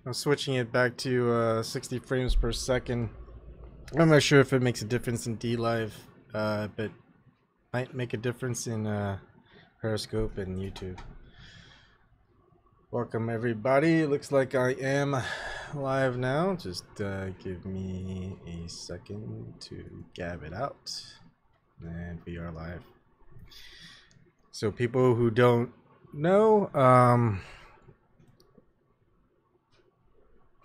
I'm switching it back to 60 frames per second. I'm not sure if it makes a difference in DLive, but might make a difference in Periscope and YouTube. Welcome everybody. Looks like I am live now. Just give me a second to gab it out, and we are live. So people who don't know,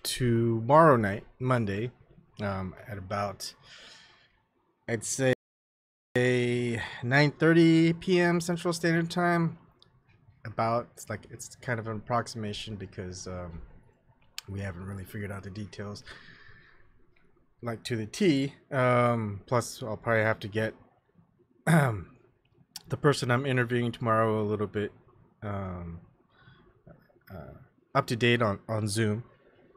tomorrow night, Monday, at about, I'd say 9:30 p.m. Central Standard Time. It's kind of an approximation because we haven't really figured out the details like to the T. Plus I'll probably have to get the person I'm interviewing tomorrow a little bit up to date on Zoom.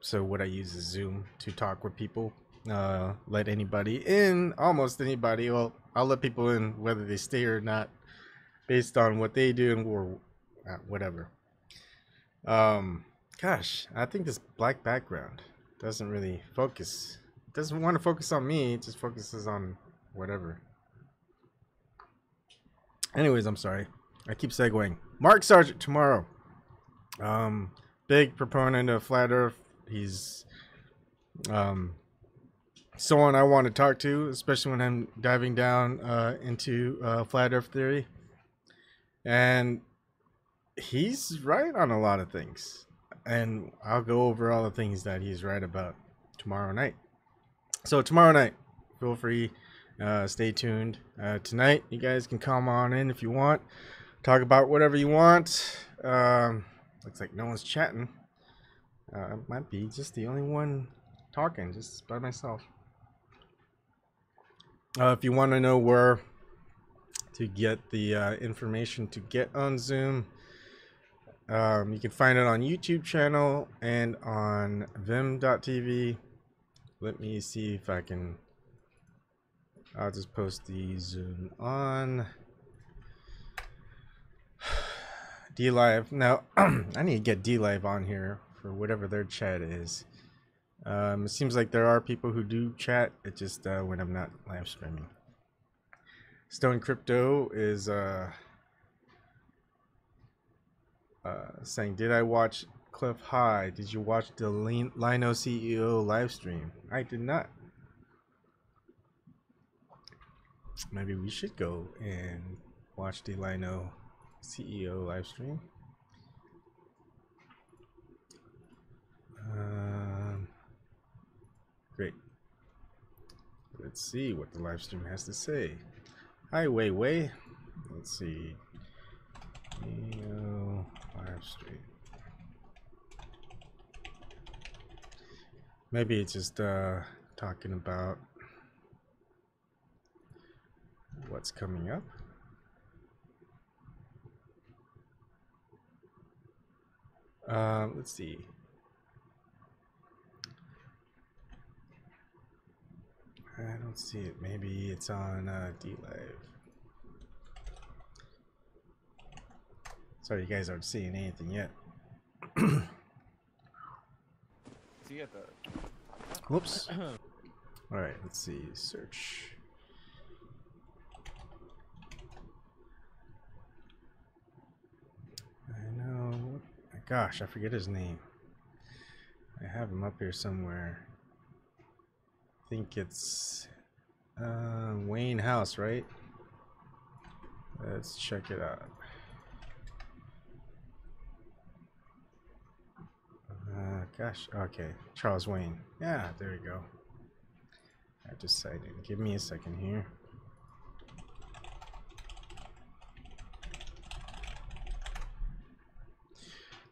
So what I use is Zoom to talk with people, let anybody in, almost anybody. Well, I'll let people in whether they stay or not based on what they do and or whatever. Gosh, I think this black background doesn't really focus. It doesn't want to focus on me. It just focuses on whatever. Anyways, I'm sorry. I keep segueing. Mark Sargent tomorrow. Big proponent of flat Earth. He's someone I want to talk to, especially when I'm diving down into flat Earth theory. And he's right on a lot of things. And I'll go over all the things that he's right about tomorrow night. So tomorrow night, feel free, stay tuned. Tonight, you guys can come on in if you want. Talk about whatever you want. Looks like no one's chatting. I might be just the only one talking, just by myself. If you want to know where to get the information to get on Zoom, you can find it on YouTube channel and on Vimm.tv. Let me see if I can. I'll just post the Zoom on DLive. Now, I need to get DLive on here for whatever their chat is. It seems like there are people who do chat. It just when I'm not live streaming. Stone Crypto is saying, did I watch Cliff High? Did you watch the Lino CEO live stream? I did not. Maybe we should go and watch the Lino CEO live stream. Great. Let's see what the live stream has to say. Hi, Wei. Let's see. Live stream. Maybe it's just talking about what's coming up. Let's see. I don't see it. Maybe it's on DLive. Sorry, you guys aren't seeing anything yet. Whoops. All right, let's see. Search. I know. Gosh, I forget his name. I have him up here somewhere. I think it's Wayne House, right? Let's check it out. Gosh, okay, Charles Wayne. Yeah, there you go. I decided. Give me a second here.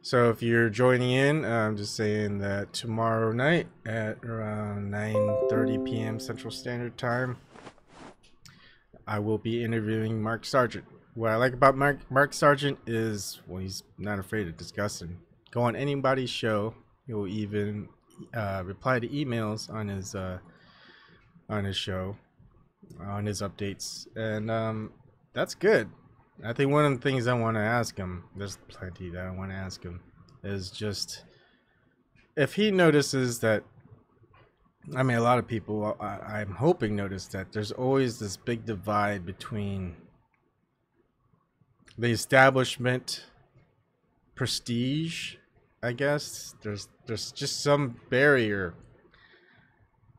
So if you're joining in, I'm just saying that tomorrow night at around 9:30 p.m. Central Standard Time, I will be interviewing Mark Sargent. What I like about Mark Sargent is, well, he's not afraid of discussing. Go on anybody's show. He'll even reply to emails on his show, on his updates, and that's good. I think one of the things I want to ask him, there's plenty that I want to ask him, is just if he notices that, I mean, a lot of people, I'm hoping, notice that there's always this big divide between the establishment prestige, I guess. There's just some barrier.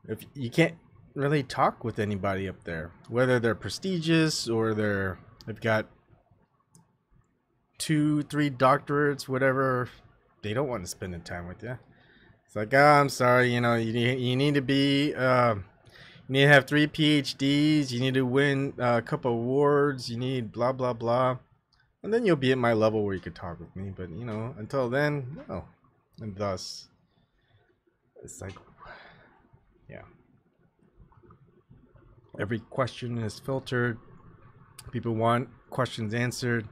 If you can't really talk with anybody up there, whether they're prestigious or they've got 2, 3 doctorates, whatever, they don't want to spend the time with you. It's like, oh, I'm sorry, you know, you need to be, you need to have 3 PhDs, you need to win a couple awards, you need blah, blah, blah. And then you'll be at my level where you could talk with me. But, you know, until then, no. And thus, it's like, yeah. Every question is filtered. People want questions answered.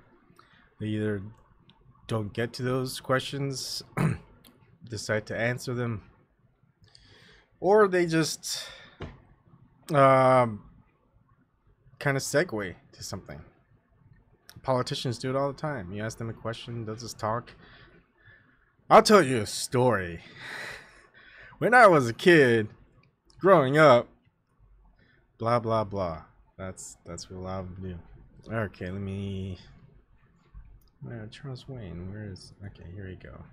They either don't get to those questions, decide to answer them, or they just kind of segue to something. Politicians do it all the time. You ask them a question, they'll just talk. I'll tell you a story. When I was a kid, growing up, blah blah blah. That's what I'll do. Okay, let me. Charles Wayne, where is? Okay, here we go.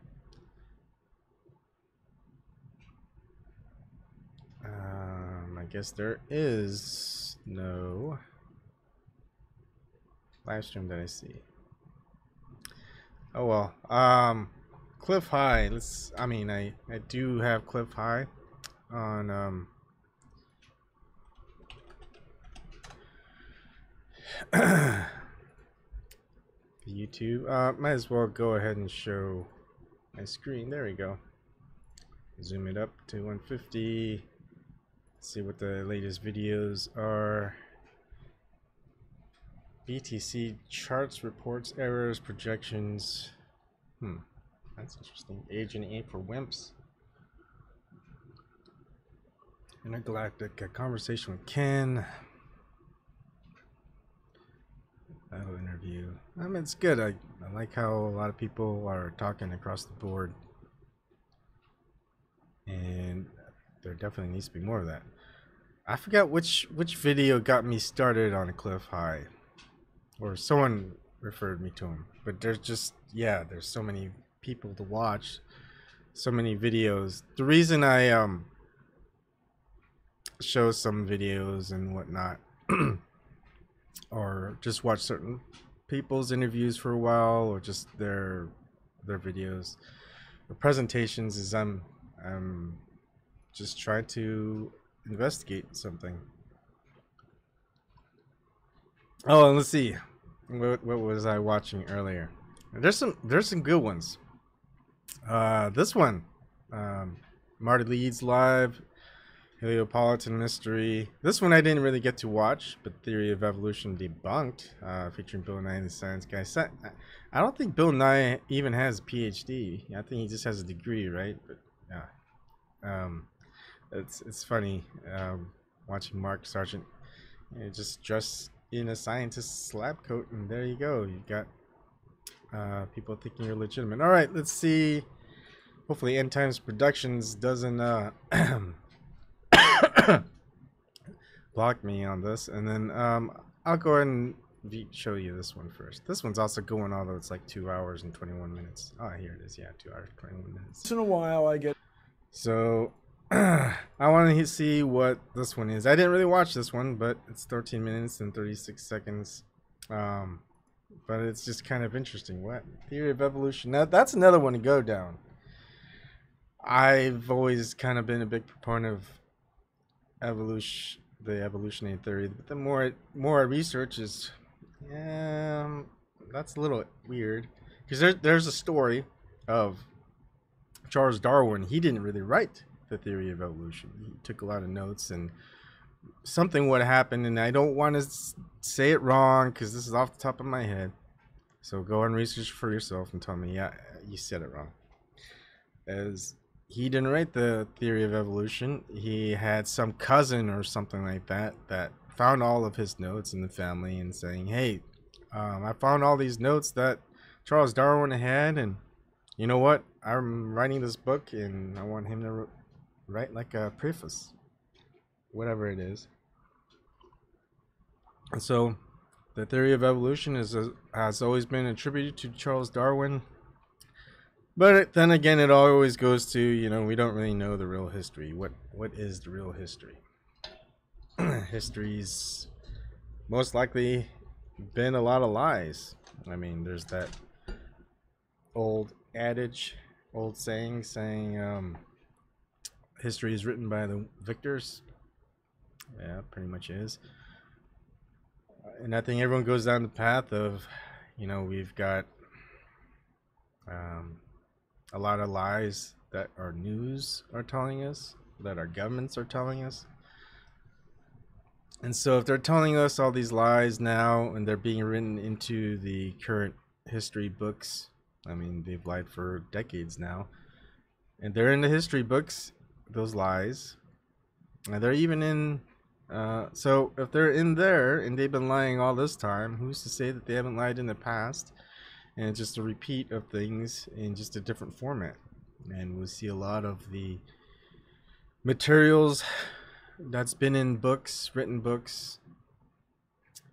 I guess there is no live stream that I see. Oh well. Cliff High. I do have Cliff High on YouTube. Might as well go ahead and show my screen. There we go. Zoom it up to 150. See what the latest videos are. BTC charts, reports, errors, projections. That's interesting. Agent A for wimps. Intergalactic conversation with Ken. Battle interview. I mean, it's good. I like how a lot of people are talking across the board. And there definitely needs to be more of that. I forgot which video got me started on a Cliff High, or someone referred me to him. But there's just, yeah, there's so many people to watch, so many videos. The reason I show some videos and whatnot, or just watch certain people's interviews for a while, or just their videos, the presentations, is I'm just trying to investigate something. Oh, and let's see, what was I watching earlier? There's some good ones. This one, Marty Leeds live, Heliopolitan Mystery. This one I didn't really get to watch, but Theory of Evolution Debunked, featuring Bill Nye the Science Guy. I don't think Bill Nye even has a PhD. I think he just has a degree, right? But yeah, it's funny watching Mark Sargent, just dress in a scientist's lab coat, and there you go. You got people thinking you're legitimate. All right, let's see. Hopefully, End Times Productions doesn't block me on this, and then I'll go ahead and show you this one first. This one's also going, although it's like 2 hours and 21 minutes. Oh, here it is. Yeah, 2 hours 21 minutes. Once in a while, I get. So I want to see what this one is. I didn't really watch this one, but it's 13 minutes and 36 seconds. But it's just kind of interesting. What? Theory of Evolution. Now, that's another one to go down. I've always kind of been a big proponent of evolution, the evolutionary theory. But the more I research, is that's a little weird, because there's a story of Charles Darwin. He didn't really write the theory of evolution. He took a lot of notes, and something would happen, and I don't want to say it wrong because this is off the top of my head. So go and research for yourself and tell me, yeah, you said it wrong. As he didn't write the theory of evolution. He had some cousin or something like that that found all of his notes in the family and saying, hey, I found all these notes that Charles Darwin had, and you know what? I'm writing this book and I want him to write like a preface, whatever it is. And so the theory of evolution has always been attributed to Charles Darwin. But then again, it always goes to, you know, we don't really know the real history. What is the real history? History's most likely been a lot of lies. I mean, there's that old adage, old saying history is written by the victors. Yeah, pretty much is. And I think everyone goes down the path of, you know, we've got a lot of lies that our news are telling us, that our governments are telling us. And so if they're telling us all these lies now and they're being written into the current history books, I mean, they've lied for decades now, and they're in the history books, those lies, and they're even in so if they're in there and they've been lying all this time, who's to say that they haven't lied in the past? And it's just a repeat of things in just a different format. And we'll see a lot of the materials that's been in books, written books,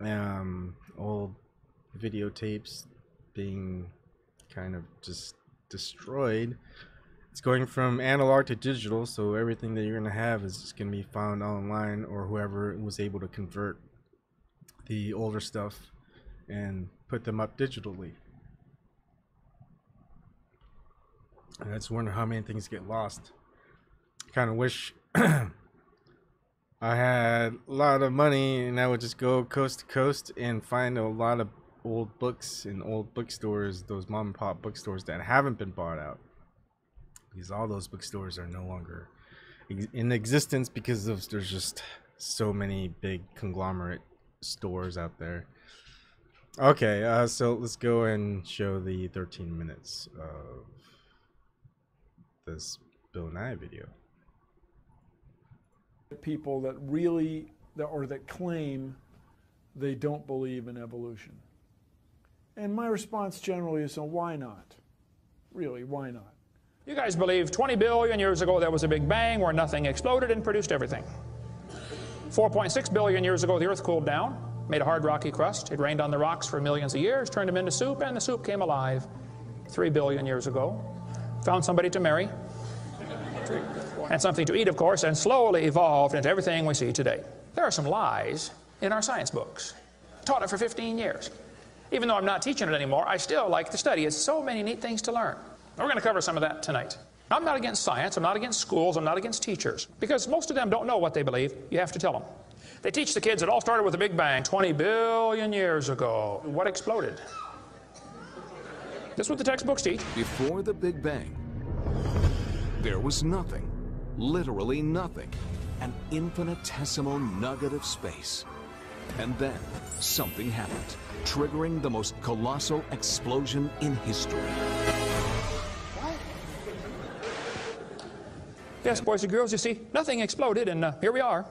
old videotapes being kind of just destroyed. It's going from analog to digital, so everything that you're going to have is just going to be found online, or whoever was able to convert the older stuff and put them up digitally. And I just wonder how many things get lost. Kind of wish I had a lot of money and I would just go coast to coast and find a lot of old books in old bookstores, those mom and pop bookstores that haven't been bought out. Because all those bookstores are no longer in existence because there's just so many big conglomerate stores out there. Okay, so let's go and show the 13 minutes of this Bill Nye video. People that really, or that claim they don't believe in evolution. And my response generally is, so why not? Really, why not? You guys believe 20 billion years ago there was a big bang where nothing exploded and produced everything. 4.6 billion years ago the earth cooled down, made a hard rocky crust. It rained on the rocks for millions of years, turned them into soup, and the soup came alive 3 billion years ago. Found somebody to marry, and something to eat, of course, and slowly evolved into everything we see today. There are some lies in our science books. Taught it for 15 years. Even though I'm not teaching it anymore, I still like to study. It's so many neat things to learn. We're going to cover some of that tonight. I'm not against science, I'm not against schools, I'm not against teachers, because most of them don't know what they believe. You have to tell them. They teach the kids it all started with a big bang 20 billion years ago. What exploded? This is what the textbooks teach. Before the Big Bang, there was nothing, literally nothing, an infinitesimal nugget of space. And then something happened, triggering the most colossal explosion in history. Yes, boys and girls, you see, nothing exploded, and here we are.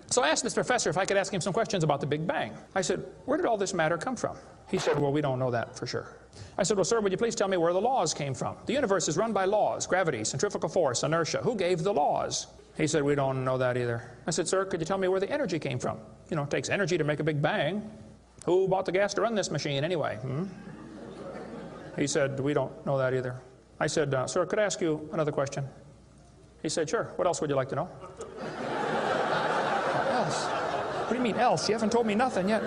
So I asked this professor if I could ask him some questions about the Big Bang. I said, where did all this matter come from? He said, well, we don't know that for sure. I said, well, sir, would you please tell me where the laws came from? The universe is run by laws, gravity, centrifugal force, inertia. Who gave the laws? He said, we don't know that either. I said, sir, could you tell me where the energy came from? You know, it takes energy to make a Big Bang. Who bought the gas to run this machine anyway? He said, we don't know that either. I said, sir, could I ask you another question? He said, sure. What else would you like to know? What else? What do you mean else? You haven't told me nothing yet.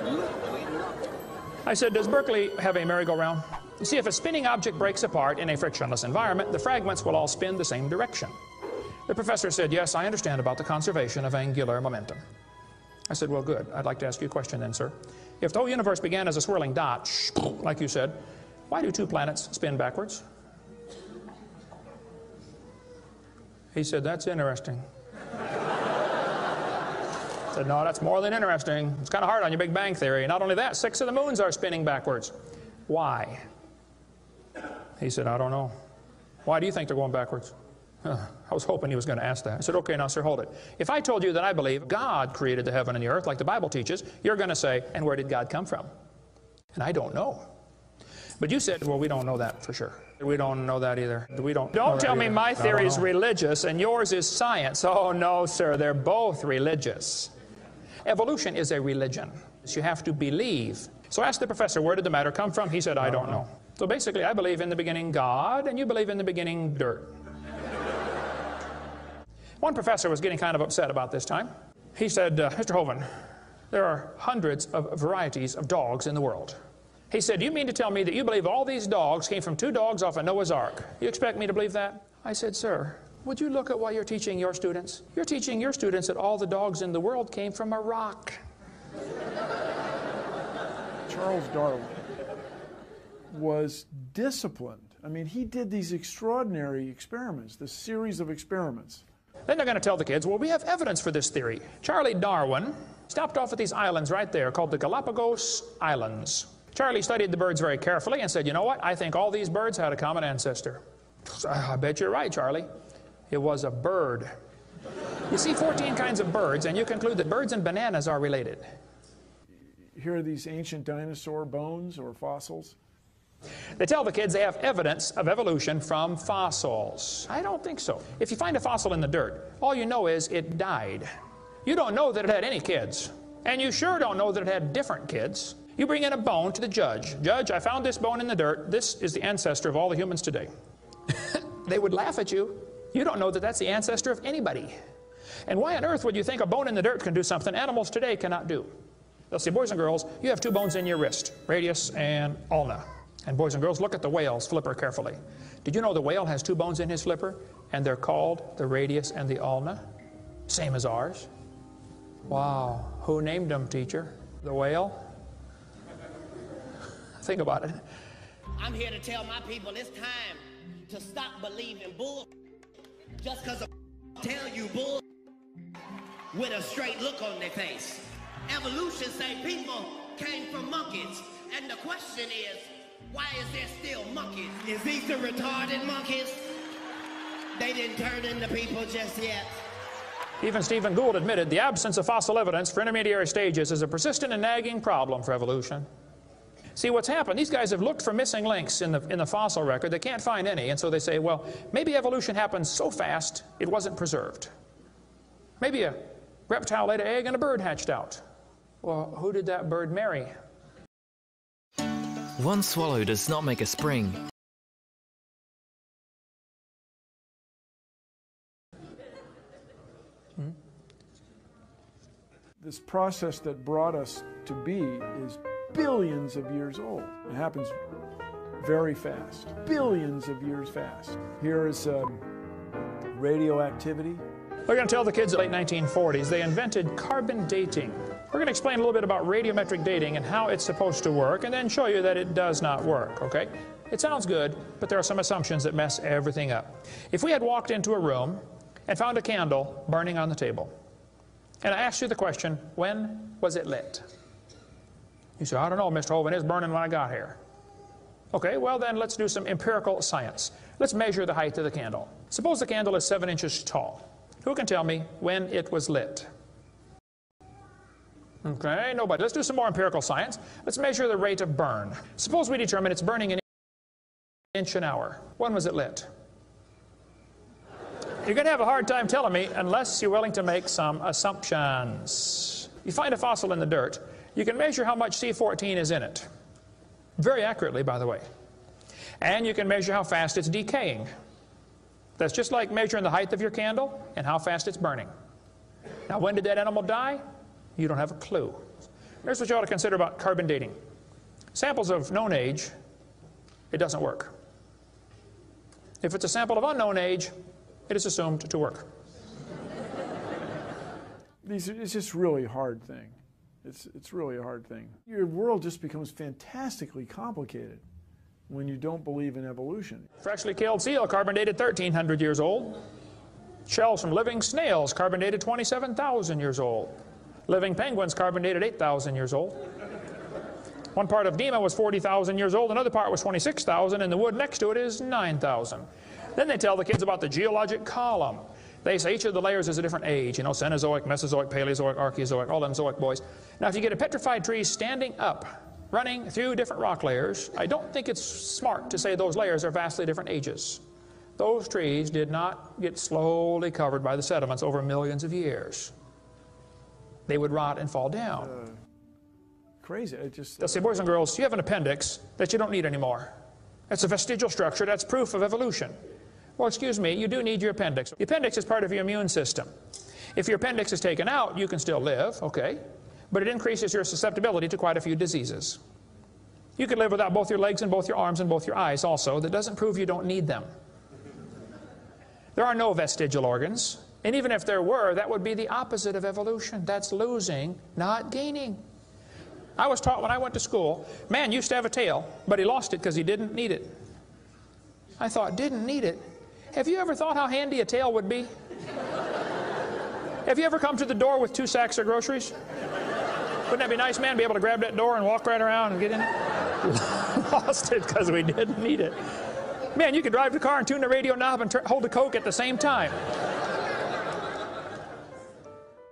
I said, does Berkeley have a merry-go-round? You see, if a spinning object breaks apart in a frictionless environment, the fragments will all spin the same direction. The professor said, yes, I understand about the conservation of angular momentum. I said, well, good. I'd like to ask you a question then, sir. If the whole universe began as a swirling dot, like you said, why do two planets spin backwards? He said, that's interesting. I said, no, that's more than interesting. It's kind of hard on your Big Bang Theory. Not only that, 6 of the moons are spinning backwards. Why? He said, I don't know. Why do you think they're going backwards? I was hoping he was going to ask that. I said, okay, now, sir, hold it. If I told you that I believe God created the heaven and the earth like the Bible teaches, you're going to say, and where did God come from? And I don't know. But you said, well, we don't know that for sure. We don't know that either. Don't tell me my theory is religious and yours is science. Oh, no, sir, they're both religious. Evolution is a religion. You have to believe. So ask the professor, where did the matter come from? He said, I don't know. So basically, I believe in the beginning God, and you believe in the beginning dirt. One professor was getting kind of upset about this time. He said, Mr. Hovind, there are hundreds of varieties of dogs in the world. He said, do you mean to tell me that you believe all these dogs came from 2 dogs off a Noah's Ark? You expect me to believe that? I said, sir, would you look at what you're teaching your students? You're teaching your students that all the dogs in the world came from a rock. Charles Darwin was disciplined. I mean, he did these extraordinary experiments, this series of experiments. Then they're going to tell the kids, well, we have evidence for this theory. Charlie Darwin stopped off at these islands right there called the Galapagos Islands. Charlie studied the birds very carefully and said, you know what? I think all these birds had a common ancestor. I bet you're right, Charlie. It was a bird. You see 14 kinds of birds, and you conclude that birds and bananas are related. Here are these ancient dinosaur bones or fossils. They tell the kids they have evidence of evolution from fossils. I don't think so. If you find a fossil in the dirt, all you know is it died. You don't know that it had any kids. And you sure don't know that it had different kids. You bring in a bone to the judge. Judge, I found this bone in the dirt. This is the ancestor of all the humans today. They would laugh at you. You don't know that that's the ancestor of anybody. And why on earth would you think a bone in the dirt can do something animals today cannot do? They'll say, boys and girls, you have 2 bones in your wrist, radius and ulna. And boys and girls, look at the whale's flipper carefully. Did you know the whale has 2 bones in his flipper? And they're called the radius and the ulna? Same as ours. Wow. Who named them, teacher? The whale? Think about it. I'm here to tell my people it's time to stop believing bull just because tell you bull with a straight look on their face. Evolution say people came from monkeys. And the question is, why is there still monkeys? Is these the retarded monkeys? They didn't turn into people just yet. Even Stephen Gould admitted the absence of fossil evidence for intermediary stages is a persistent and nagging problem for evolution. See, what's happened, these guys have looked for missing links in the fossil record. They can't find any, and so they say, well, maybe evolution happened so fast it wasn't preserved. Maybe a reptile laid an egg and a bird hatched out. Well, who did that bird marry? One swallow does not make a spring. This process that brought us to be is billions of years old. It happens very fast, billions of years fast. Here is radioactivity. We're going to tell the kids in the late 1940s they invented carbon dating. We're going to explain a little bit about radiometric dating and how it's supposed to work, and then show you that it does not work, okay? It sounds good, but there are some assumptions that mess everything up. If we had walked into a room and found a candle burning on the table, and I asked you the question, when was it lit? You say, I don't know, Mr. Hovind, it's burning when I got here. Okay, well then let's do some empirical science. Let's measure the height of the candle. Suppose the candle is 7 inches tall. Who can tell me when it was lit? Okay, nobody. Let's do some more empirical science. Let's measure the rate of burn. Suppose we determine it's burning an inch an hour. When was it lit? You're going to have a hard time telling me unless you're willing to make some assumptions. You find a fossil in the dirt. You can measure how much C14 is in it. Very accurately, by the way. And you can measure how fast it's decaying. That's just like measuring the height of your candle and how fast it's burning. Now, when did that animal die? You don't have a clue. Here's what you ought to consider about carbon dating. Samples of known age, it doesn't work. If it's a sample of unknown age, it is assumed to work. It's just really a hard thing. It's really a hard thing. Your world just becomes fantastically complicated when you don't believe in evolution. Freshly killed seal, carbon dated 1,300 years old. Shells from living snails, carbon dated 27,000 years old. Living penguins, carbon dated 8,000 years old. One part of Dima was 40,000 years old, another part was 26,000, and the wood next to it is 9,000. Then they tell the kids about the geologic column. They say each of the layers is a different age, you know, Cenozoic, Mesozoic, Paleozoic, Archeozoic, all them zoic boys. Now, if you get a petrified tree standing up running through different rock layers, I don't think it's smart to say those layers are vastly different ages. Those trees did not get slowly covered by the sediments over millions of years. They would rot and fall down. Crazy. I just... They'll say, boys and girls, you have an appendix that you don't need anymore. That's a vestigial structure. That's proof of evolution. Well, excuse me, you do need your appendix. The appendix is part of your immune system. If your appendix is taken out, you can still live, okay, but it increases your susceptibility to quite a few diseases. You could live without both your legs and both your arms and both your eyes also. That doesn't prove you don't need them. There are no vestigial organs, and even if there were, that would be the opposite of evolution. That's losing, not gaining. I was taught when I went to school, man used to have a tail, but he lost it because he didn't need it. I thought, didn't need it? Have you ever thought how handy a tail would be? Have you ever come to the door with 2 sacks of groceries? Wouldn't that be nice, man, be able to grab that door and walk right around and get in it? Lost it because we didn't need it. Man, you could drive the car and tune the radio knob and hold the Coke at the same time.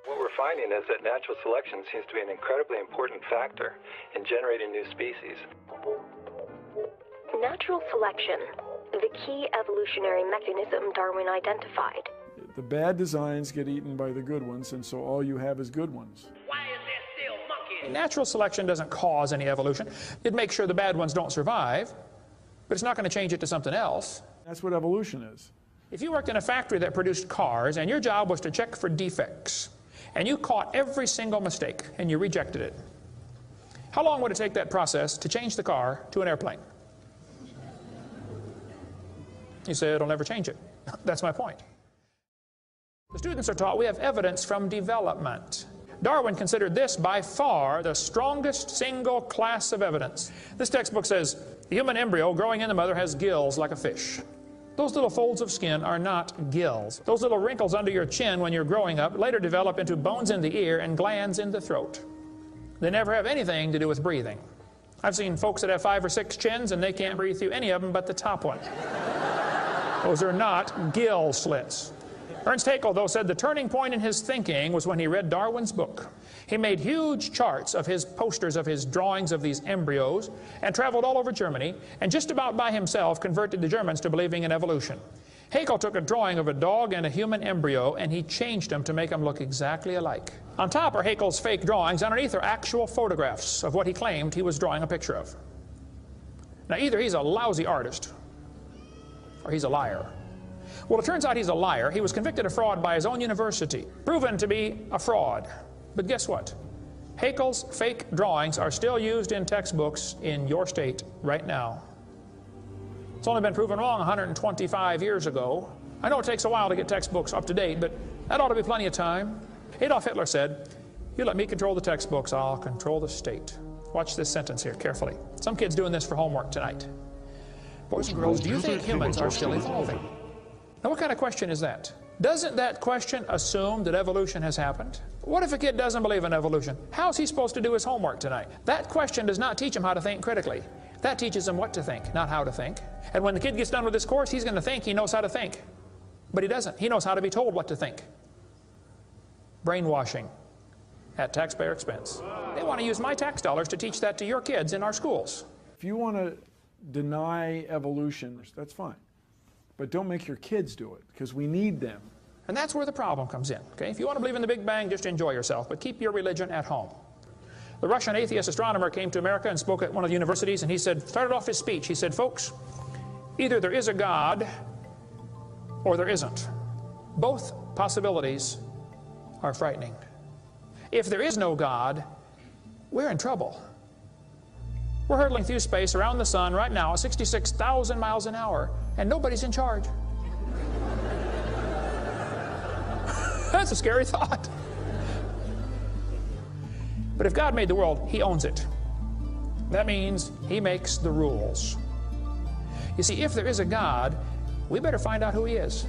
What we're finding is that natural selection seems to be an incredibly important factor in generating new species. Natural selection, the key evolutionary mechanism Darwin identified. The bad designs get eaten by the good ones, and so all you have is good ones. Why is there still monkeys? Natural selection doesn't cause any evolution. It makes sure the bad ones don't survive, but it's not going to change it to something else. That's what evolution is. If you worked in a factory that produced cars and your job was to check for defects, and you caught every single mistake and you rejected it, how long would it take that process to change the car to an airplane? You say it'll never change it. That's my point. The students are taught we have evidence from development. Darwin considered this by far the strongest single class of evidence. This textbook says the human embryo growing in the mother has gills like a fish. Those little folds of skin are not gills. Those little wrinkles under your chin when you're growing up later develop into bones in the ear and glands in the throat. They never have anything to do with breathing. I've seen folks that have 5 or 6 chins and they can't breathe through any of them but the top one. Those are not gill slits. Ernst Haeckel, though, said the turning point in his thinking was when he read Darwin's book. He made huge charts of his posters of his drawings of these embryos and traveled all over Germany and just about by himself converted the Germans to believing in evolution. Haeckel took a drawing of a dog and a human embryo and he changed them to make them look exactly alike. On top are Haeckel's fake drawings. Underneath are actual photographs of what he claimed he was drawing a picture of. Now, either he's a lousy artist or he's a liar. Well, it turns out he's a liar. He was convicted of fraud by his own university, proven to be a fraud. But guess what? Haeckel's fake drawings are still used in textbooks in your state right now. It's only been proven wrong 125 years ago. I know it takes a while to get textbooks up to date, but that ought to be plenty of time. Adolf Hitler said, "You let me control the textbooks, I'll control the state." Watch this sentence here carefully. Some kid's doing this for homework tonight. Boys and girls, do you think humans are still evolving? Now, what kind of question is that? Doesn't that question assume that evolution has happened? What if a kid doesn't believe in evolution? How's he supposed to do his homework tonight? That question does not teach him how to think critically. That teaches him what to think, not how to think. And when the kid gets done with this course, he's going to think he knows how to think. But he doesn't. He knows how to be told what to think. Brainwashing at taxpayer expense. They want to use my tax dollars to teach that to your kids in our schools. If you want to deny evolution, that's fine. But don't make your kids do it, because we need them. And that's where the problem comes in. Okay? If you want to believe in the Big Bang, just enjoy yourself, but keep your religion at home. The Russian atheist astronomer came to America and spoke at one of the universities, and he said, started off his speech, he said, folks, either there is a God or there isn't. Both possibilities are frightening. If there is no God, we're in trouble. We're hurtling through space around the sun right now at 66,000 miles an hour, and nobody's in charge. That's a scary thought. But if God made the world, He owns it. That means He makes the rules. You see, if there is a God, we better find out who He is,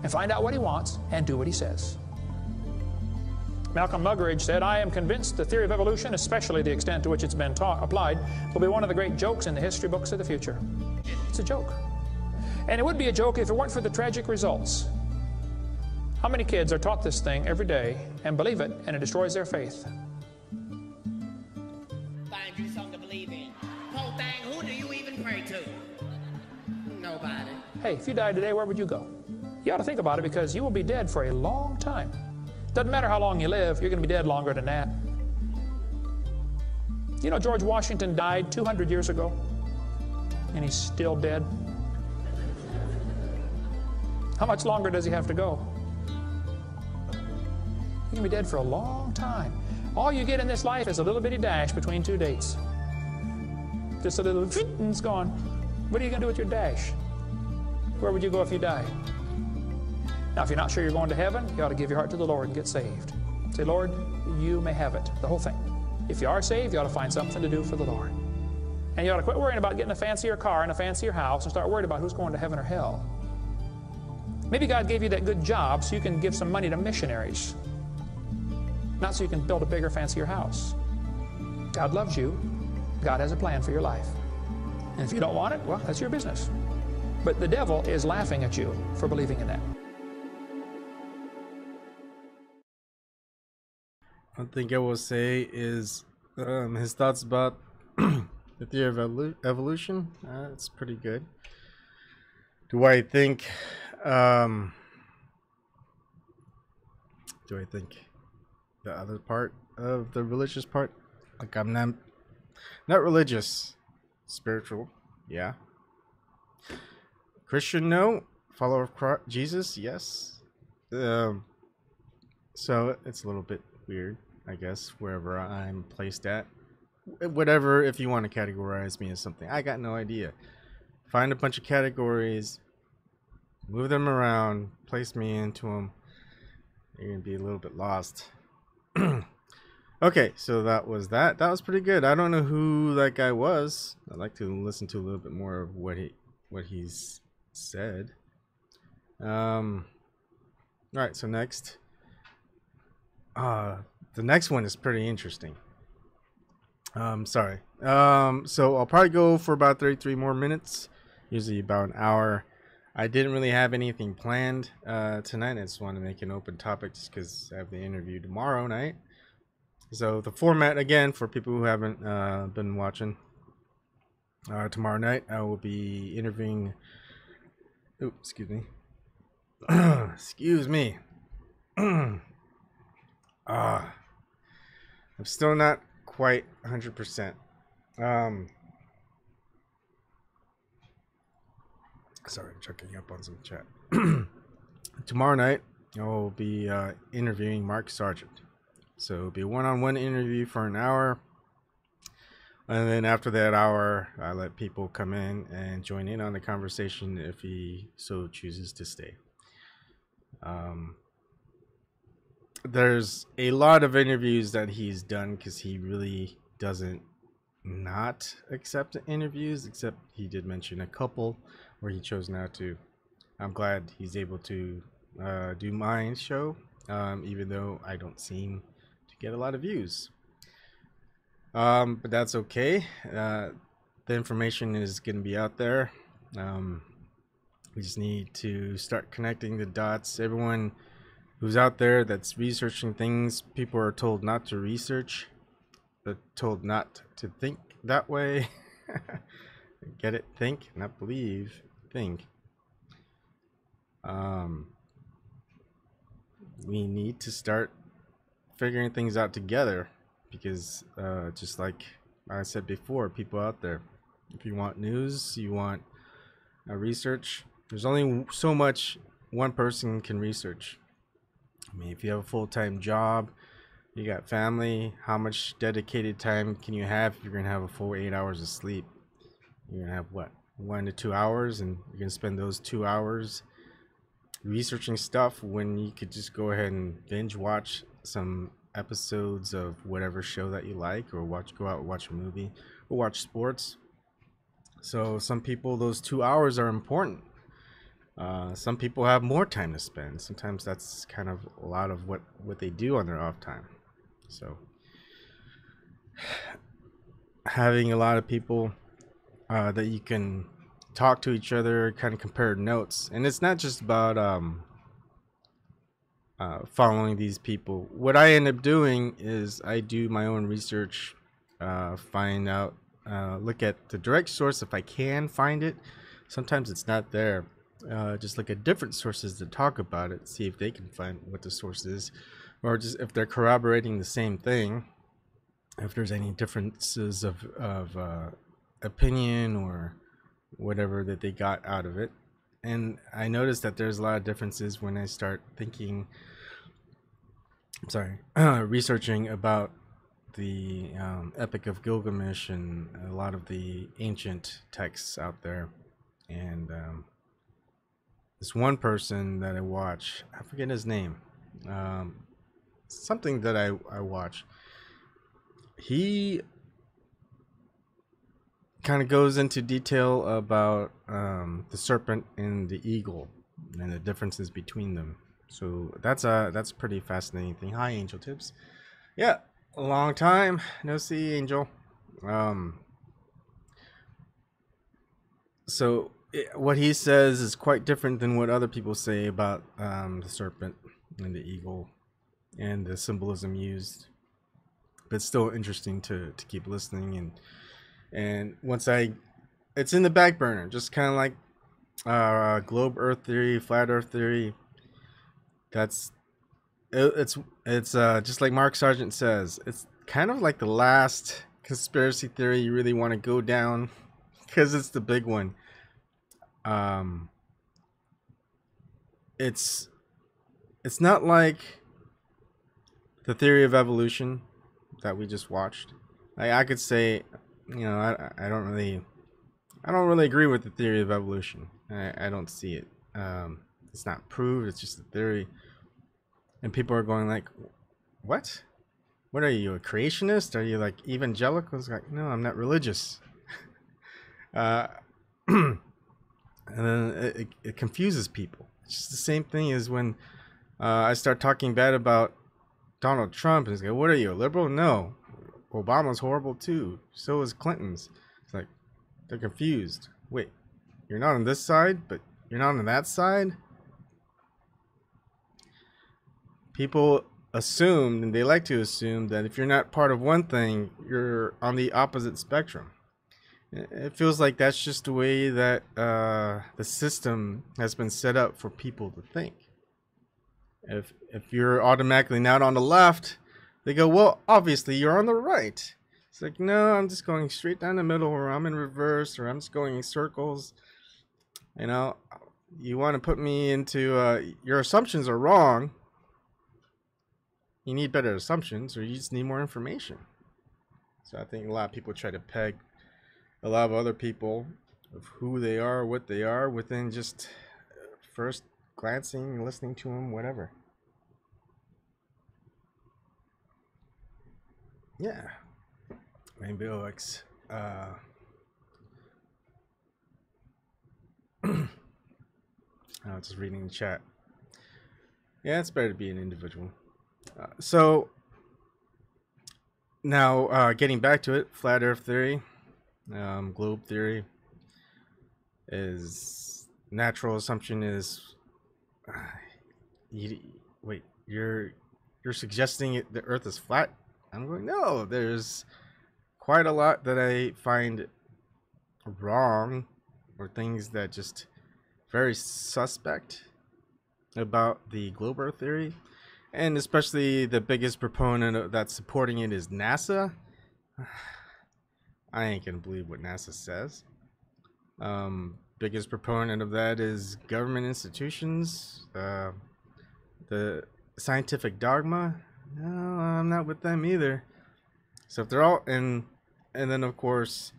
and find out what He wants, and do what He says. Malcolm Muggeridge said, I am convinced the theory of evolution, especially the extent to which it's been applied, will be one of the great jokes in the history books of the future. It's a joke. And it would be a joke if it weren't for the tragic results. How many kids are taught this thing every day and believe it, and it destroys their faith? Find you something to Hey, if you died today, where would you go? You ought to think about it because you will be dead for a long time. Doesn't matter how long you live, you're going to be dead longer than that. You know George Washington died 200 years ago, and he's still dead. How much longer does he have to go? You're going to be dead for a long time. All you get in this life is a little bitty dash between two dates. Just a little, and it's gone. What are you going to do with your dash? Where would you go if you died? Now, if you're not sure you're going to heaven, you ought to give your heart to the Lord and get saved. Say, Lord, you may have it, the whole thing. If you are saved, you ought to find something to do for the Lord. And you ought to quit worrying about getting a fancier car and a fancier house and start worrying about who's going to heaven or hell. Maybe God gave you that good job so you can give some money to missionaries, not so you can build a bigger, fancier house. God loves you. God has a plan for your life. And if you don't want it, well, that's your business. But the devil is laughing at you for believing in that. One thing I will say is his thoughts about the theory of evolution. It's pretty good. Do I think the other part of the religious part? Like, I'm not religious, spiritual, yeah. Christian, no. Follower of Christ, Jesus, yes. So it's a little bit weird, I guess, wherever I'm placed at. Whatever, if you want to categorize me as something, I got no idea. Find a bunch of categories, move them around, place me into them. You're gonna be a little bit lost. Okay, so that was that. That was pretty good. I don't know who that guy was. I'd like to listen to a little bit more of what he's said. All right, so next. The next one is pretty interesting. Sorry. So I'll probably go for about 33 more minutes, usually about an hour. I didn't really have anything planned tonight. I just wanted to make an open topic just because I have the interview tomorrow night. So the format, again, for people who haven't been watching, tomorrow night I will be interviewing. Oh, excuse me. Excuse me. I'm still not quite 100%. Sorry, checking up on some chat. Tomorrow night I will be interviewing Mark Sargent. So it'll be a one-on-one interview for an hour. And then after that hour, I let people come in and join in on the conversation if he so chooses to stay. There's a lot of interviews that he's done because he really doesn't not accept interviews, except he did mention a couple where he chose not to. I'm glad he's able to do my show, even though I don't seem to get a lot of views. But that's okay. The information is going to be out there. We just need to start connecting the dots. Everyone who's out there that's researching things, people are told not to research. They're told not to think that way. Get it? Think, not believe. Think. We need to start figuring things out together. Because just like I said before, people out there, if you want news, you want research, there's only so much one person can research. I mean, if you have a full-time job, you got family, how much dedicated time can you have if you're going to have a full 8 hours of sleep? You're going to have, what, 1 to 2 hours, and you're going to spend those 2 hours researching stuff when you could just go ahead and binge watch some episodes of whatever show that you like, or go out and watch a movie, or watch sports. So some people, those 2 hours are important. Some people have more time to spend. Sometimes that's kind of a lot of what they do on their off time. So having a lot of people that you can talk to each other, kind of compare notes, and it's not just about following these people. What I end up doing is I do my own research, find out, look at the direct source if I can find it. Sometimes it's not there. just look at different sources to talk about it, see if they can find what the source is, or just if they're corroborating the same thing, if there's any differences of opinion or whatever that they got out of it. And I noticed that there's a lot of differences when I start thinking, researching about the Epic of Gilgamesh and a lot of the ancient texts out there. And this one person that I watch, I forget his name, something that I watch, he kind of goes into detail about the serpent and the eagle and the differences between them. So that's a pretty fascinating thing. Hi, Angel Tips. Yeah, a long time no see, Angel. So what he says is quite different than what other people say about the serpent and the eagle and the symbolism used. But it's still interesting to keep listening, and once it's in the back burner, just kind of like globe Earth theory, flat Earth theory. It's just like Mark Sargent says, it's kind of like the last conspiracy theory you really want to go down because it's the big one. It's not like the theory of evolution that we just watched. I could say, you know, I don't really agree with the theory of evolution. I don't see it. It's not proved. It's just a theory. And people are going like, what? What are you, a creationist? Are you like evangelical? It's like, no, I'm not religious. And then it confuses people. It's just the same thing as when I start talking bad about Donald Trump. And it's like, what are you, a liberal? No. Obama's horrible too. So is Clinton's. It's like, they're confused. Wait, you're not on this side, but you're not on that side? People assume, and they like to assume, that if you're not part of one thing, you're on the opposite spectrum. It feels like that's just the way that the system has been set up for people to think. If you're automatically not on the left, they go, well, obviously you're on the right. It's like, no, I'm just going straight down the middle, or I'm in reverse, or I'm just going in circles. You know, you want to put me into your assumptions are wrong. You need better assumptions, or you just need more information. So I think a lot of people try to peg a lot of other people of who they are, what they are, within just first glancing, listening to them, whatever. Yeah. Rainbow X. Oh, just reading the chat. Yeah, it's better to be an individual. So now getting back to it, flat Earth theory, globe theory is natural assumption is wait, you're suggesting the Earth is flat? I'm going, no, there's quite a lot that I find wrong, or things that just very suspect about the globe Earth theory. And especially the biggest proponent that's supporting it is NASA. I ain't gonna believe what NASA says. Biggest proponent of that is government institutions. The scientific dogma. No, I'm not with them either. So if they're all and then of course,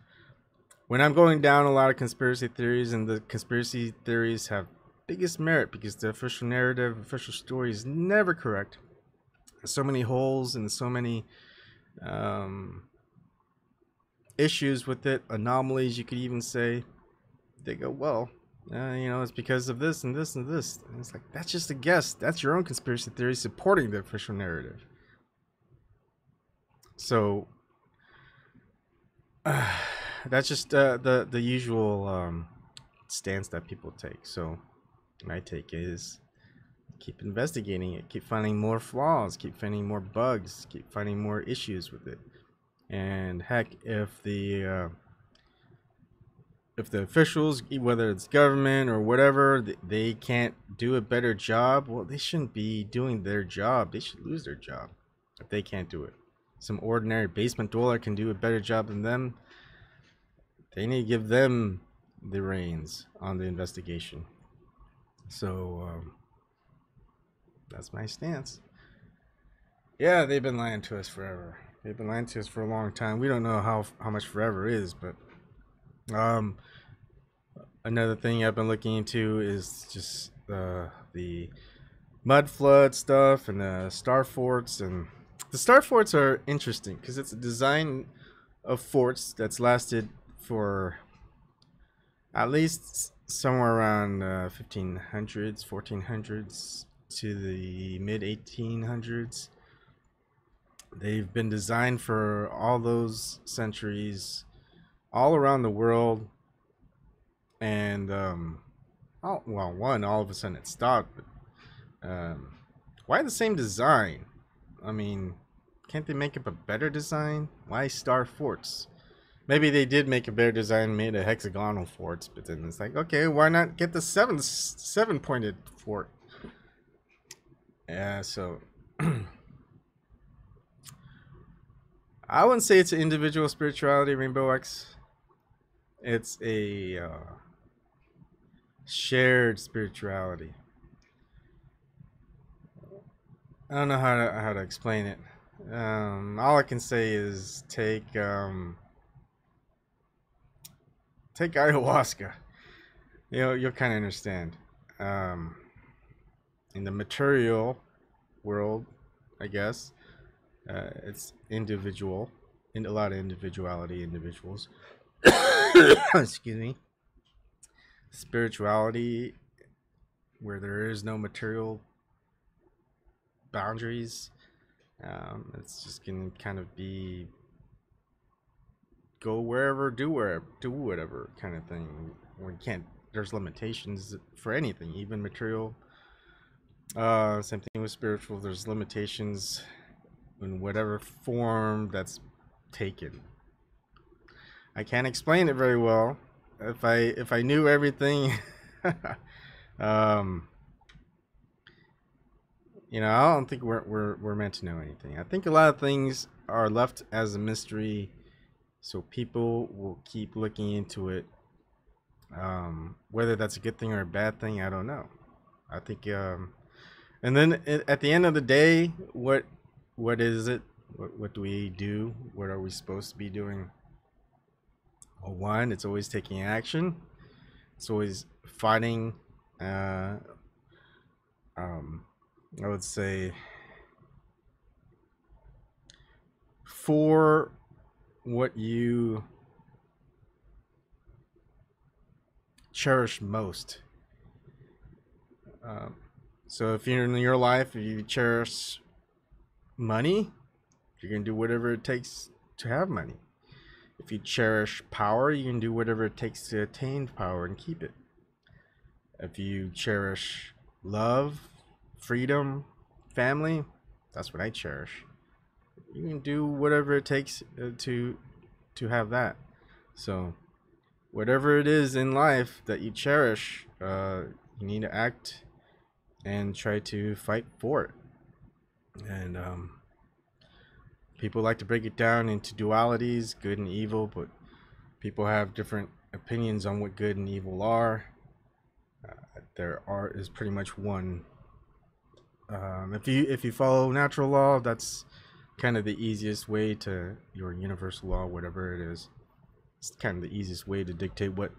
when I'm going down a lot of conspiracy theories, and the conspiracy theories have biggest merit because the official narrative, official story is never correct. There's so many holes and so many issues with it, anomalies you could even say. They go, well, you know, it's because of this and this and this. And it's like, that's just a guess. That's your own conspiracy theory supporting the official narrative. So that's just the usual stance that people take. So my take is keep investigating it, keep finding more flaws, keep finding more bugs, keep finding more issues with it. And heck, if if the officials, whether it's government or whatever, they can't do a better job, well, they shouldn't be doing their job. They should lose their job if they can't do it. Some ordinary basement dweller can do a better job than them. They need to give them the reins on the investigation. So that's my stance. Yeah, they've been lying to us forever. They've been lying to us for a long time. We don't know how much forever is, but another thing I've been looking into is just the mud flood stuff and the star forts. And the star forts are interesting because it's a design of forts that's lasted for at least somewhere around 1500s, 1400s to the mid 1800s. They've been designed for all those centuries, all around the world. And all of a sudden it stopped. But why the same design? I mean, can't they make up a better design? Why star forts? Maybe they did make a better design, made a hexagonal forts, but then it's like, okay, why not get the seven-pointed fort? Yeah, so I wouldn't say it's an individual spirituality, Rainbow X. It's a shared spirituality. I don't know how to explain it. All I can say is take ayahuasca. You'll kind of understand. In the material world, I guess, it's individual, in a lot of individuals. Excuse me. Spirituality, where there is no material boundaries, it's just gonna kind of be go wherever, do whatever kind of thing. We can't. There's limitations for anything, even material. Same thing with spiritual. There's limitations in whatever form that's taken. I can't explain it very well. If I knew everything, I don't think we're meant to know anything. I think a lot of things are left as a mystery, so people will keep looking into it. Whether that's a good thing or a bad thing, I don't know. I think, and then at the end of the day, what is it? What do we do? What are we supposed to be doing? Well, one, it's always taking action. It's always fighting. I would say for what you cherish most. So if you're in your life, if you cherish money, you're gonna do whatever it takes to have money. If you cherish power, you can do whatever it takes to attain power and keep it. If you cherish love, freedom, family, that's what I cherish. You can do whatever it takes to have that. So whatever it is in life that you cherish, you need to act and try to fight for it. And people like to break it down into dualities, good and evil, but people have different opinions on what good and evil are. There is pretty much one. If you follow natural law, that's kind of the easiest way to, your universal law, whatever it is. It's kind of the easiest way to dictate what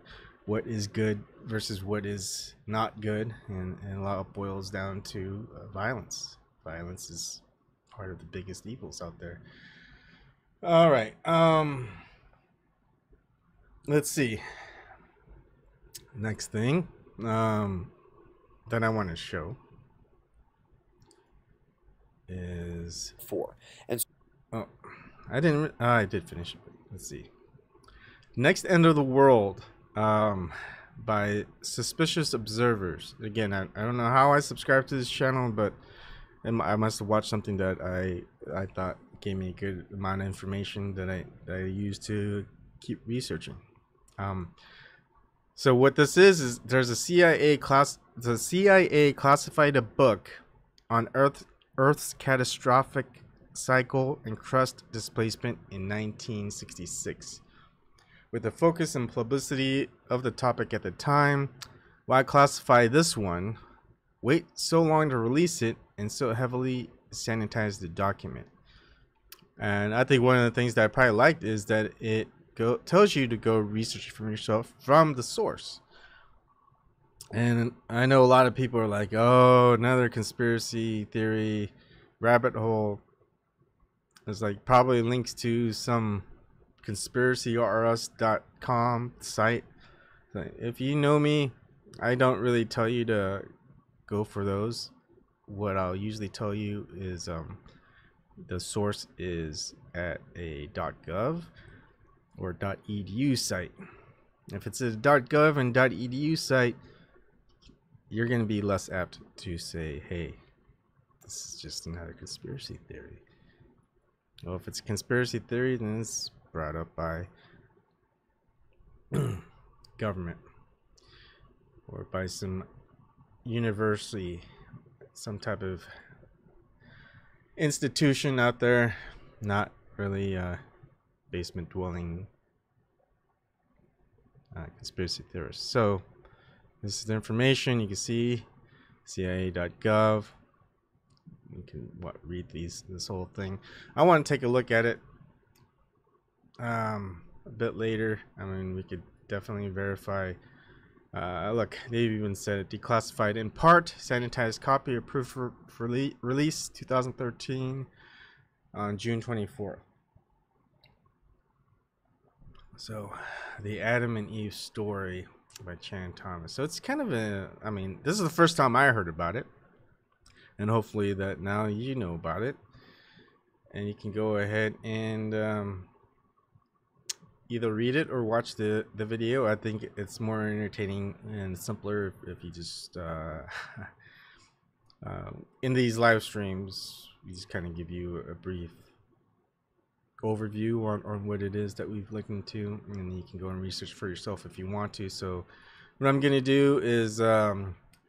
is good versus what is not good, and a lot boils down to violence. Violence is part of the biggest evils out there. All right, let's see. Next thing that I want to show is 4. And oh, I did finish it. Let's see. Next End of the World, by Suspicious Observers. Again, I don't know how I subscribed to this channel, but I must have watched something that I thought gave me a good amount of information that I used to keep researching. So what this is there's a the CIA classified a book on Earth's catastrophic cycle and crust displacement in 1966. With the focus and publicity of the topic at the time, why classify this one, wait so long to release it, and so heavily sanitize the document? And I think one of the things that I probably liked is that it tells you to go research from yourself from the source. And I know a lot of people are like, oh, another conspiracy theory rabbit hole. There's like probably links to some conspiracyrs.com site. If you know me, I don't really tell you to go for those. What I'll usually tell you is the source is at a .gov or .edu site. If it's a .gov and .edu site, you're going to be less apt to say, hey, this is just another conspiracy theory. Well, if it's a conspiracy theory, then it's brought up by government or by some university, some type of institution out there, not really basement dwelling conspiracy theorists. So this is the information. You can see CIA.gov. You can read this whole thing. I want to take a look at it a bit later. I mean, we could definitely verify. Look, they've even said it declassified in part, sanitized copy approved for release 2013 on June 24th. So, the Adam and Eve story by Chan Thomas. So it's kind of I mean, this is the first time I heard about it. And hopefully that now you know about it. And you can go ahead and either read it or watch the video. I think it's more entertaining and simpler if you just in these live streams, we just kind of give you a brief overview on what it is that we've looked into, and you can go and research for yourself if you want to. So what I'm gonna do is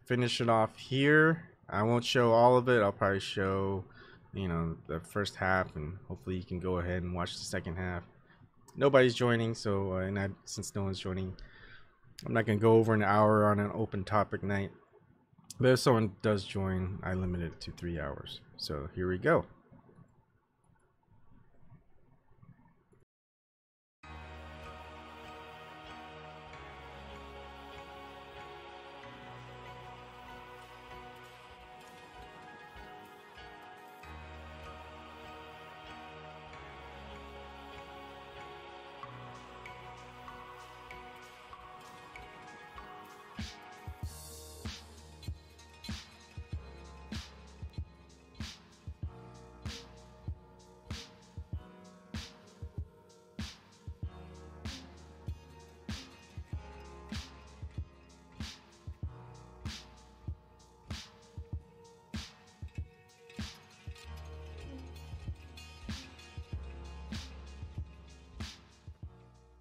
finish it off here. I won't show all of it. I'll probably show, you know, the first half, and hopefully you can go ahead and watch the second half. Nobody's joining, so since no one's joining, I'm not gonna go over an hour on an open topic night. But if someone does join, I limit it to 3 hours. So here we go.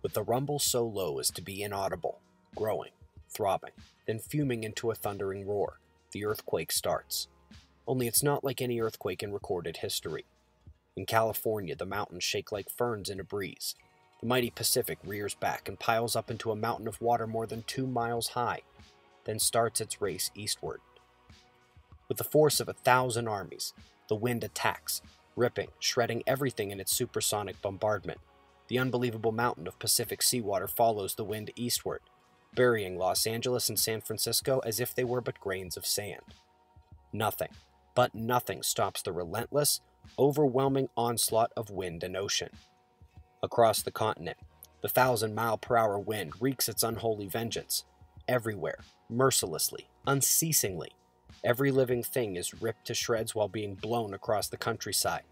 With the rumble so low as to be inaudible, growing, throbbing, then fuming into a thundering roar, the earthquake starts. Only it's not like any earthquake in recorded history. In California, the mountains shake like ferns in a breeze. The mighty Pacific rears back and piles up into a mountain of water more than 2 miles high, then starts its race eastward. With the force of 1,000 armies, the wind attacks, ripping, shredding everything in its supersonic bombardment. The unbelievable mountain of Pacific seawater follows the wind eastward, burying Los Angeles and San Francisco as if they were but grains of sand. Nothing, but nothing stops the relentless, overwhelming onslaught of wind and ocean. Across the continent, the 1,000-mile-per-hour wind wreaks its unholy vengeance. Everywhere, mercilessly, unceasingly, every living thing is ripped to shreds while being blown across the countryside,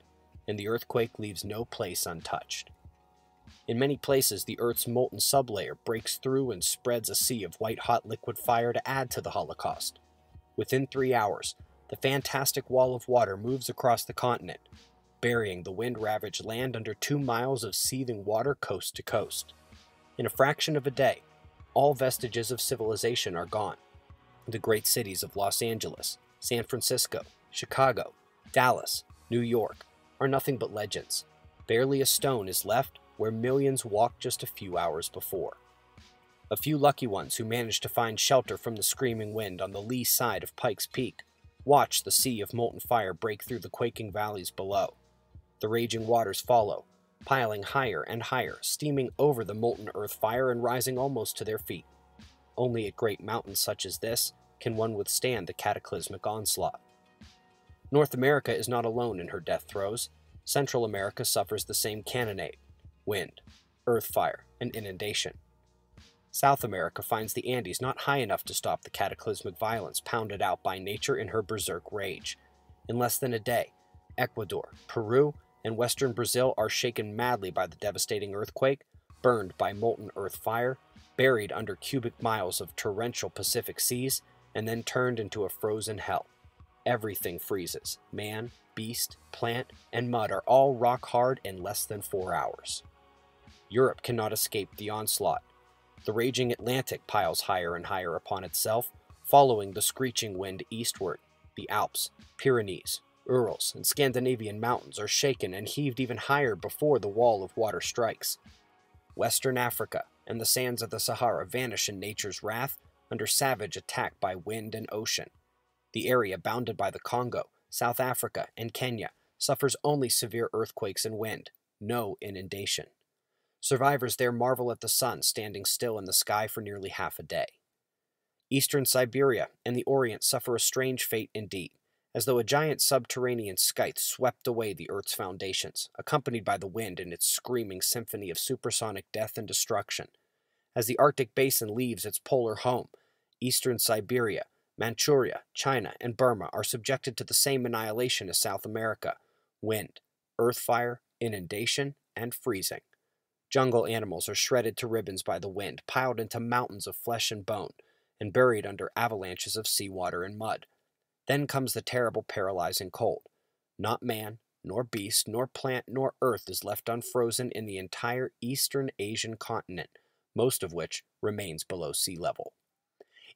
and the earthquake leaves no place untouched. In many places, the Earth's molten sublayer breaks through and spreads a sea of white-hot liquid fire to add to the Holocaust. Within 3 hours, the fantastic wall of water moves across the continent, burying the wind-ravaged land under 2 miles of seething water coast to coast. In a fraction of a day, All vestiges of civilization are gone. The great cities of Los Angeles, San Francisco, Chicago, Dallas, New York are nothing but legends. Barely a stone is left where millions walked just a few hours before. A few lucky ones who managed to find shelter from the screaming wind on the lee side of Pikes Peak watch the sea of molten fire break through the quaking valleys below. The raging waters follow, piling higher and higher, steaming over the molten earth fire and rising almost to their feet. Only at great mountains such as this can one withstand the cataclysmic onslaught. North America is not alone in her death throes. Central America suffers the same cannonade, wind, earth fire, and inundation. South America finds the Andes not high enough to stop the cataclysmic violence pounded out by nature in her berserk rage. In less than a day, Ecuador, Peru, and western Brazil are shaken madly by the devastating earthquake, burned by molten earth fire, buried under cubic miles of torrential Pacific seas, and then turned into a frozen hell. Everything freezes. Man, beast, plant, and mud are all rock hard in less than 4 hours. Europe cannot escape the onslaught. The raging Atlantic piles higher and higher upon itself, following the screeching wind eastward. The Alps, Pyrenees, Urals, and Scandinavian mountains are shaken and heaved even higher before the wall of water strikes. Western Africa and the sands of the Sahara vanish in nature's wrath under savage attack by wind and ocean. The area bounded by the Congo, South Africa, and Kenya suffers only severe earthquakes and wind, no inundation. Survivors there marvel at the sun standing still in the sky for nearly half a day. Eastern Siberia and the Orient suffer a strange fate indeed, as though a giant subterranean scythe swept away the Earth's foundations, accompanied by the wind in its screaming symphony of supersonic death and destruction. As the Arctic Basin leaves its polar home, Eastern Siberia, Manchuria, China, and Burma are subjected to the same annihilation as South America: wind, earth fire, inundation, and freezing. Jungle animals are shredded to ribbons by the wind, piled into mountains of flesh and bone, and buried under avalanches of seawater and mud. Then comes the terrible paralyzing cold. Not man, nor beast, nor plant, nor earth is left unfrozen in the entire eastern Asian continent, most of which remains below sea level.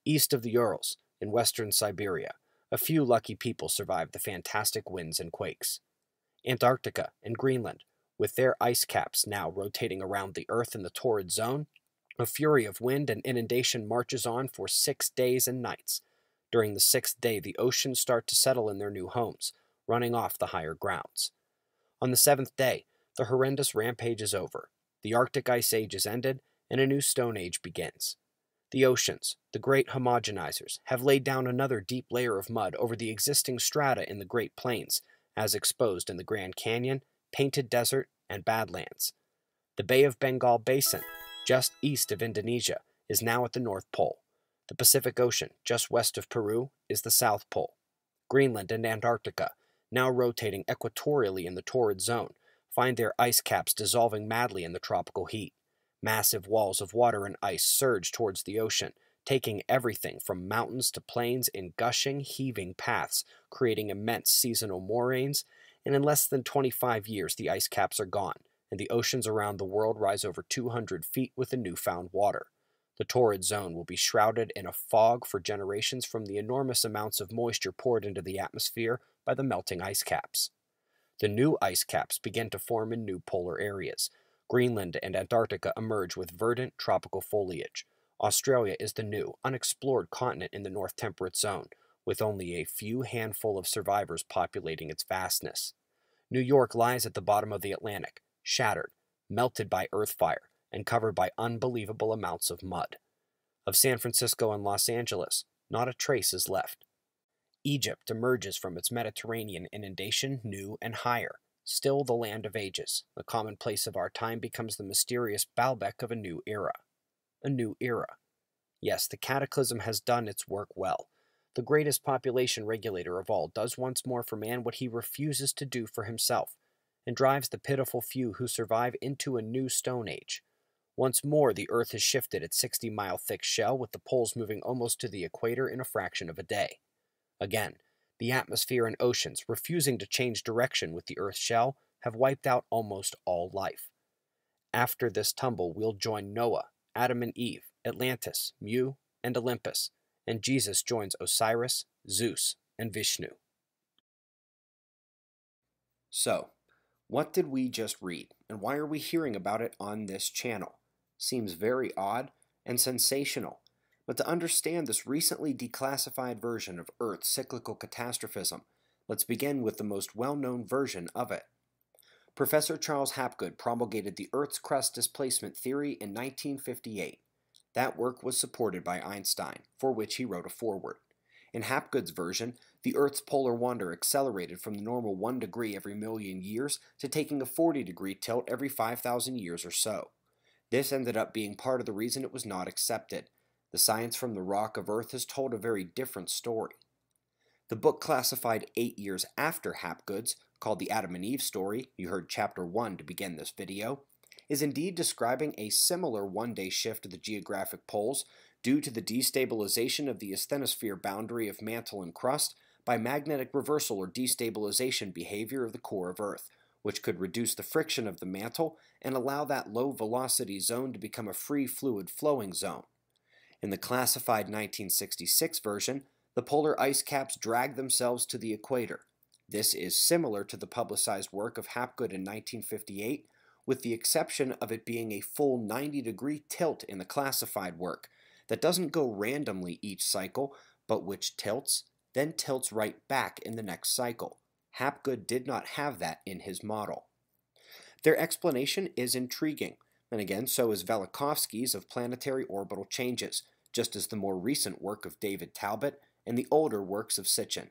East of the Urals, in western Siberia, a few lucky people survive the fantastic winds and quakes. Antarctica and Greenland, with their ice caps now rotating around the Earth in the torrid zone, a fury of wind and inundation marches on for 6 days and nights. During the 6th day, the oceans start to settle in their new homes, running off the higher grounds. On the 7th day, the horrendous rampage is over. The Arctic Ice Age is ended, and a new Stone Age begins. The oceans, the great homogenizers, have laid down another deep layer of mud over the existing strata in the Great Plains, as exposed in the Grand Canyon, Painted Desert, and Badlands. The Bay of Bengal Basin, just east of Indonesia, is now at the North Pole. The Pacific Ocean, just west of Peru, is the South Pole. Greenland and Antarctica, now rotating equatorially in the torrid zone, find their ice caps dissolving madly in the tropical heat. Massive walls of water and ice surge towards the ocean, taking everything from mountains to plains in gushing, heaving paths, creating immense seasonal moraines, and in less than 25 years the ice caps are gone, and the oceans around the world rise over 200 feet with the newfound water. The torrid zone will be shrouded in a fog for generations from the enormous amounts of moisture poured into the atmosphere by the melting ice caps. The new ice caps begin to form in new polar areas. Greenland and Antarctica emerge with verdant tropical foliage. Australia is the new, unexplored continent in the North Temperate Zone, with only a few handful of survivors populating its vastness. New York lies at the bottom of the Atlantic, shattered, melted by earth fire, and covered by unbelievable amounts of mud. Of San Francisco and Los Angeles, not a trace is left. Egypt emerges from its Mediterranean inundation new and higher, still the land of ages. The commonplace of our time becomes the mysterious Baalbek of a new era. A new era. Yes, the cataclysm has done its work well. The greatest population regulator of all does once more for man what he refuses to do for himself, and drives the pitiful few who survive into a new Stone Age. Once more the Earth has shifted its 60-mile-thick shell, with the poles moving almost to the equator in a fraction of a day. Again, the atmosphere and oceans, refusing to change direction with the Earth's shell, have wiped out almost all life. After this tumble, we'll join Noah, Adam and Eve, Atlantis, Mu, and Olympus, and Jesus joins Osiris, Zeus, and Vishnu. So, what did we just read, and why are we hearing about it on this channel? Seems very odd and sensational, but to understand this recently declassified version of Earth's cyclical catastrophism, let's begin with the most well-known version of it. Professor Charles Hapgood promulgated the Earth's crust displacement theory in 1958. That work was supported by Einstein, for which he wrote a foreword. In Hapgood's version, the Earth's polar wander accelerated from the normal 1 degree every million years to taking a 40-degree tilt every 5,000 years or so. This ended up being part of the reason it was not accepted. The science from the rock of Earth has told a very different story. The book classified 8 years after Hapgood's, called The Adam and Eve Story, you heard Chapter 1 to begin this video, is indeed describing a similar one-day shift of the geographic poles due to the destabilization of the asthenosphere boundary of mantle and crust by magnetic reversal or destabilization behavior of the core of Earth, which could reduce the friction of the mantle and allow that low-velocity zone to become a free fluid flowing zone. In the classified 1966 version, the polar ice caps drag themselves to the equator. This is similar to the publicized work of Hapgood in 1958, with the exception of it being a full 90-degree tilt in the classified work that doesn't go randomly each cycle, but which tilts, then tilts right back in the next cycle. Hapgood did not have that in his model. Their explanation is intriguing, and again, so is Velikovsky's of planetary orbital changes, just as the more recent work of David Talbot and the older works of Sitchin.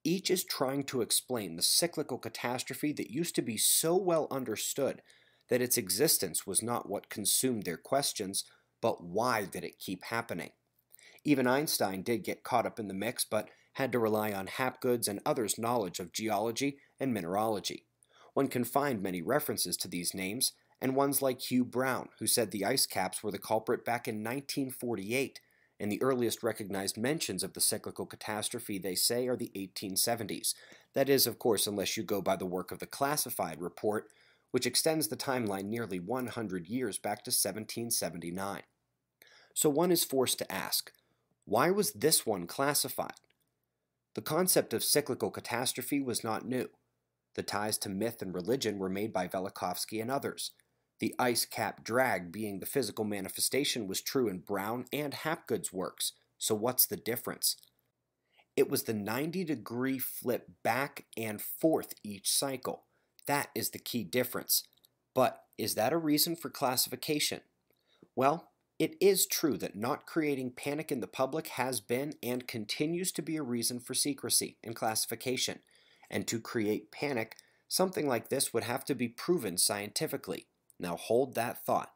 Each is trying to explain the cyclical catastrophe that used to be so well understood that its existence was not what consumed their questions, but why did it keep happening? Even Einstein did get caught up in the mix, but had to rely on Hapgood's and others' knowledge of geology and mineralogy. One can find many references to these names, and ones like Hugh Brown, who said the ice caps were the culprit back in 1948, and the earliest recognized mentions of the cyclical catastrophe, they say, are the 1870s. That is, of course, unless you go by the work of the classified report, which extends the timeline nearly 100 years back to 1779. So one is forced to ask, why was this one classified? The concept of cyclical catastrophe was not new. The ties to myth and religion were made by Velikovsky and others. The ice cap drag being the physical manifestation was true in Brown and Hapgood's works, so what's the difference? It was the 90-degree flip back and forth each cycle. That is the key difference. But is that a reason for classification? Well, it is true that not creating panic in the public has been and continues to be a reason for secrecy and classification, and to create panic, something like this would have to be proven scientifically. Now hold that thought.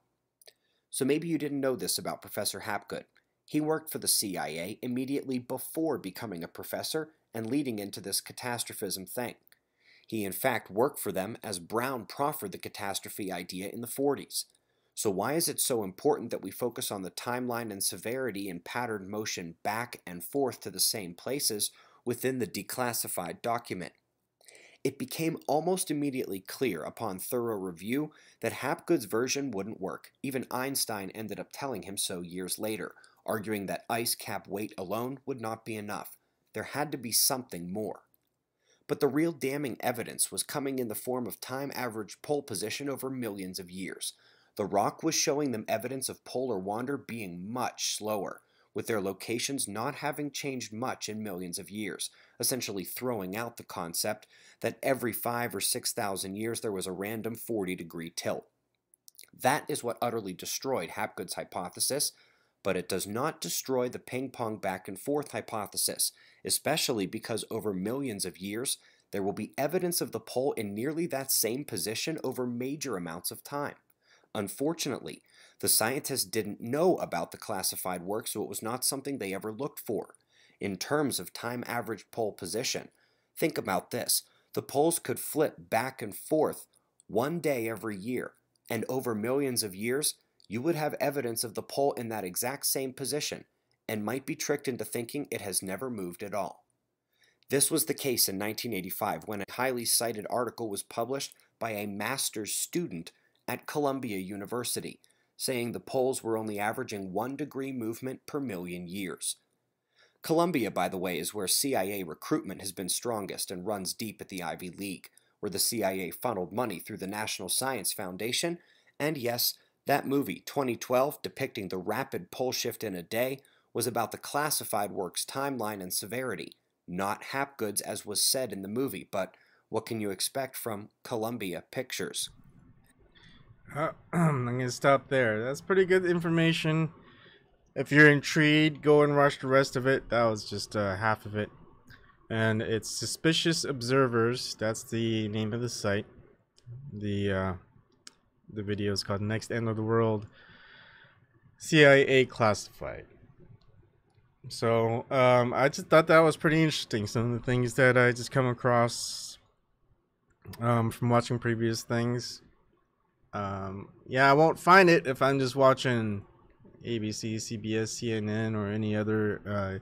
So maybe you didn't know this about Professor Hapgood. He worked for the CIA immediately before becoming a professor and leading into this catastrophism thing. He in fact worked for them as Brown proffered the catastrophe idea in the 40s. So why is it so important that we focus on the timeline and severity and patterned motion back and forth to the same places within the declassified document? It became almost immediately clear upon thorough review that Hapgood's version wouldn't work. Even Einstein ended up telling him so years later, arguing that ice cap weight alone would not be enough. There had to be something more. But the real damning evidence was coming in the form of time average pole position over millions of years. The rock was showing them evidence of polar wander being much slower, with their locations not having changed much in millions of years, essentially throwing out the concept that every 5,000 or 6,000 years there was a random 40-degree tilt. That is what utterly destroyed Hapgood's hypothesis, but it does not destroy the ping-pong back-and-forth hypothesis, especially because over millions of years there will be evidence of the pole in nearly that same position over major amounts of time. Unfortunately, the scientists didn't know about the classified work, so it was not something they ever looked for. In terms of time average pole position, think about this. The poles could flip back and forth one day every year, and over millions of years, you would have evidence of the pole in that exact same position, and might be tricked into thinking it has never moved at all. This was the case in 1985 when a highly cited article was published by a master's student at Columbia University, saying the poles were only averaging 1 degree movement per million years. Columbia, by the way, is where CIA recruitment has been strongest and runs deep at the Ivy League, where the CIA funneled money through the National Science Foundation, and yes, that movie, 2012, depicting the rapid pole shift in a day, was about the classified work's timeline and severity, not Hapgood's as was said in the movie, but what can you expect from Columbia Pictures? I'm going to stop there. That's pretty good information. If you're intrigued, go and watch the rest of it. That was just half of it. And it's Suspicious Observers. That's the name of the site. The video is called Next End of the World, CIA Classified. So I just thought that was pretty interesting. Some of the things that I just come across from watching previous things. Yeah, I won't find it if I'm just watching ABC, CBS, CNN, or any other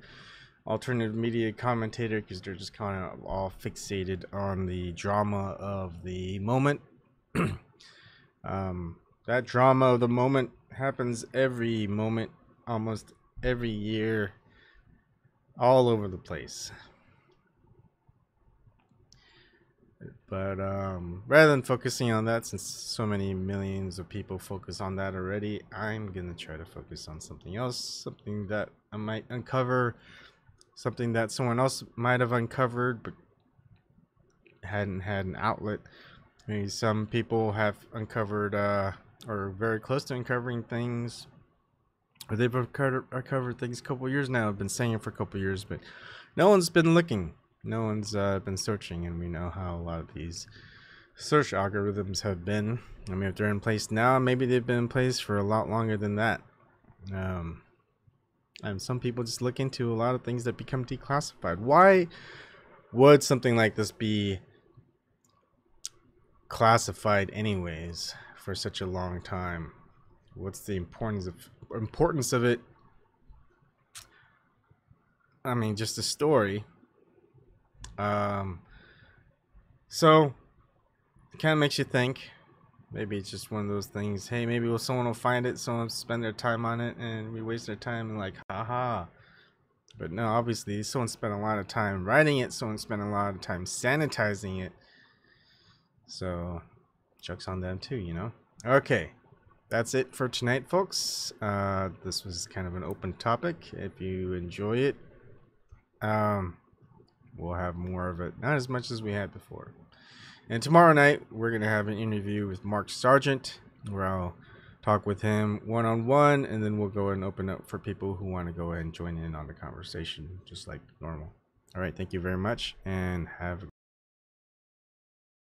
alternative media commentator, because they're just kind of all fixated on the drama of the moment. That drama of the moment happens every moment, almost every year, all over the place. But rather than focusing on that, since so many millions of people focus on that already, I'm gonna try to focus on something else, something that I might uncover, something that someone else might have uncovered but hadn't had an outlet. Maybe some people have uncovered or very close to uncovering things, or they've uncovered things a couple years now. I've been saying it for a couple years, but no one's been looking. No one's been searching, and we know how a lot of these search algorithms have been. I mean, if they're in place now, maybe they've been in place for a lot longer than that. And some people just look into a lot of things that become declassified. Why would something like this be classified anyways for such a long time? What's the importance of it? I mean, just a story. So it kind of makes you think. Maybe it's just one of those things. Hey, maybe someone will find it, someone will spend their time on it, and we waste their time and like, haha. But no, obviously, someone spent a lot of time writing it. Someone spent a lot of time sanitizing it. So, joke's on them too, you know. Okay, that's it for tonight, folks. This was kind of an open topic. If you enjoy it, we'll have more of it. Not as much as we had before. And tomorrow night, we're going to have an interview with Mark Sargent, where I'll talk with him one-on-one, and then we'll go and open up for people who want to go ahead and join in on the conversation, just like normal. All right, thank you very much, and have a